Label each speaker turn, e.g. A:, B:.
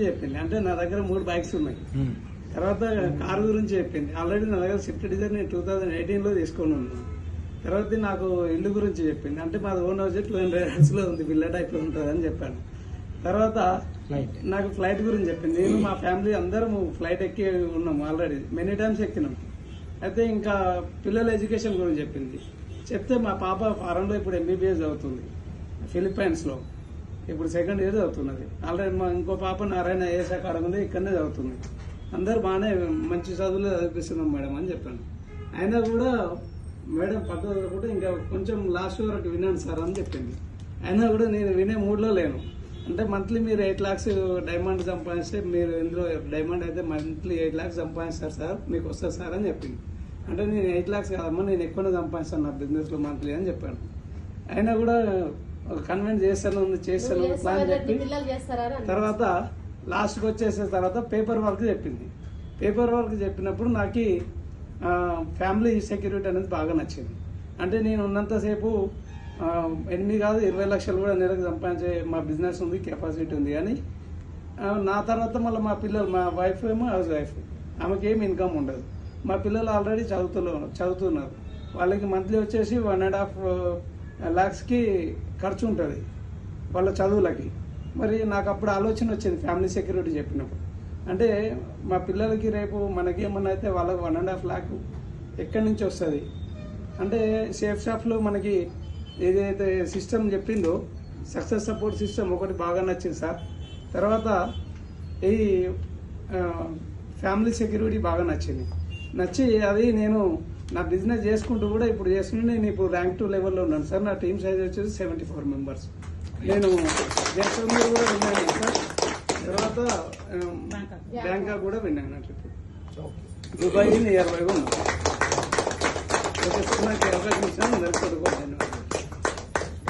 A: చెప్పింది. అంటే నా దగ్గర 3 బైక్స్ ఉన్నాయి. తర్వాత కారు గురించి చెప్పింది. ఆల్రెడీ నా దగ్గర స్విఫ్ట్ డిజైర్ నేను 2018 లో తీసుకొని ఉన్నాను. తర్వాత నాకు ఇల్లు గురించి చెప్పింది. అంటే మాది ఓన్ హౌస్ 200 acres లో ఉంది, విల్లా టైప్ లో ఉంటుంది అని చెప్పాను. తర్వాత నాకు ఫ్లైట్ గురించి చెప్పింది. నేను మా ఫ్యామిలీ అందరం ఫ్లైట్ ఎక్కి ఉన్నాము, ఆల్రెడీ మెనీ టైమ్స్ ఎక్కినాం. అయితే ఇంకా పిల్లల ఎడ్యుకేషన్ గురించి చెప్పింది. చెప్తే మా పాప ఫారెన్ లో ఇప్పుడు MBBS చదువుతుంది, ఫిలిప్పైన్స్ లో. ఇప్పుడు 2nd year చదువుతున్నది. ఆల్రెడీ మా ఇంకో పాప నారాయణ IAS అకాడమీలో ఇక్కడనే చదువుతుంది. అందరు బాగానే మంచి చదువులు చదివిస్తున్నాం మేడం అని చెప్పాను. అయినా కూడా మేడం పక్కన కూడా ఇంకా కొంచెం లాస్ట్ వరకు విన్నాను సార్ అని చెప్పింది. అయినా కూడా నేను వినే మూడ్లో లేను. అంటే మంత్లీ మీరు 8 lakhs డైమండ్ సంపాదిస్తే, మీరు ఇందులో డైమండ్ అయితే మంత్లీ 8 lakhs సంపాదిస్తారు సార్, మీకు వస్తుంది సార్ అని చెప్పింది. అంటే నేను 8 lakhs కాదమ్మా, నేను ఎక్కువనే సంపాదిస్తాను నా బిజినెస్ లో మంత్లీ అని చెప్పాను. అయినా కూడా కన్విన్స్ చేస్తాను ప్లాన్ చెప్పి తర్వాత లాస్ట్కి వచ్చేసిన తర్వాత పేపర్ వర్క్ చెప్పింది. పేపర్ వర్క్ చెప్పినప్పుడు నాకు ఫ్యామిలీ సెక్యూరిటీ అనేది బాగా నచ్చింది. అంటే నేను ఉన్నంతసేపు 8 కాదు 20 లక్షలు కూడా నెలకు సంపాదించే మా బిజినెస్ ఉంది, కెపాసిటీ ఉంది. కానీ నా తర్వాత మళ్ళీ మా పిల్లలు, మా వైఫ్ ఏమో హౌస్ వైఫ్, ఆమెకి ఏమి ఇన్కమ్ ఉండదు. మా పిల్లలు ఆల్రెడీ చదువుతున్నారు. వాళ్ళకి మంత్లీ వచ్చేసి 1.5 lakhs ఖర్చు ఉంటుంది వాళ్ళ చదువులకి. మరి నాకు అప్పుడు ఆలోచన వచ్చింది ఫ్యామిలీ సెక్యూరిటీ చెప్పినప్పుడు. అంటే మా పిల్లలకి రేపు మనకేమన్నా అయితే వాళ్ళకి 1.5 lakh ఎక్కడి నుంచి వస్తుంది. అంటే సేఫ్ షాప్లో మనకి ఏదైతే సిస్టమ్ చెప్పిందో సక్సెస్ సపోర్ట్ సిస్టమ్ ఒకటి బాగా నచ్చింది సార్. తర్వాత ఈ ఫ్యామిలీ సెక్యూరిటీ బాగా నచ్చి అది నేను నా బిజినెస్ చేసుకుంటూ కూడా ఇప్పుడు చేస్తుంటే నేను ఇప్పుడు ర్యాంక్ 2 లెవెల్లో ఉన్నాను సార్. నా టీమ్ సైజ్ వచ్చేసి 74 members. నేను జైసల్మేర్ కూడా విన్నాను సార్. తర్వాత బ్యాంకాక్ కూడా విన్నాను. అట్లా దుబాయ్ నియర్ బై ఉన్నాను. ఓకే సార్, నాకు అవకాశం ఇచ్చాను. అందరికీ ధన్యవాదాలు.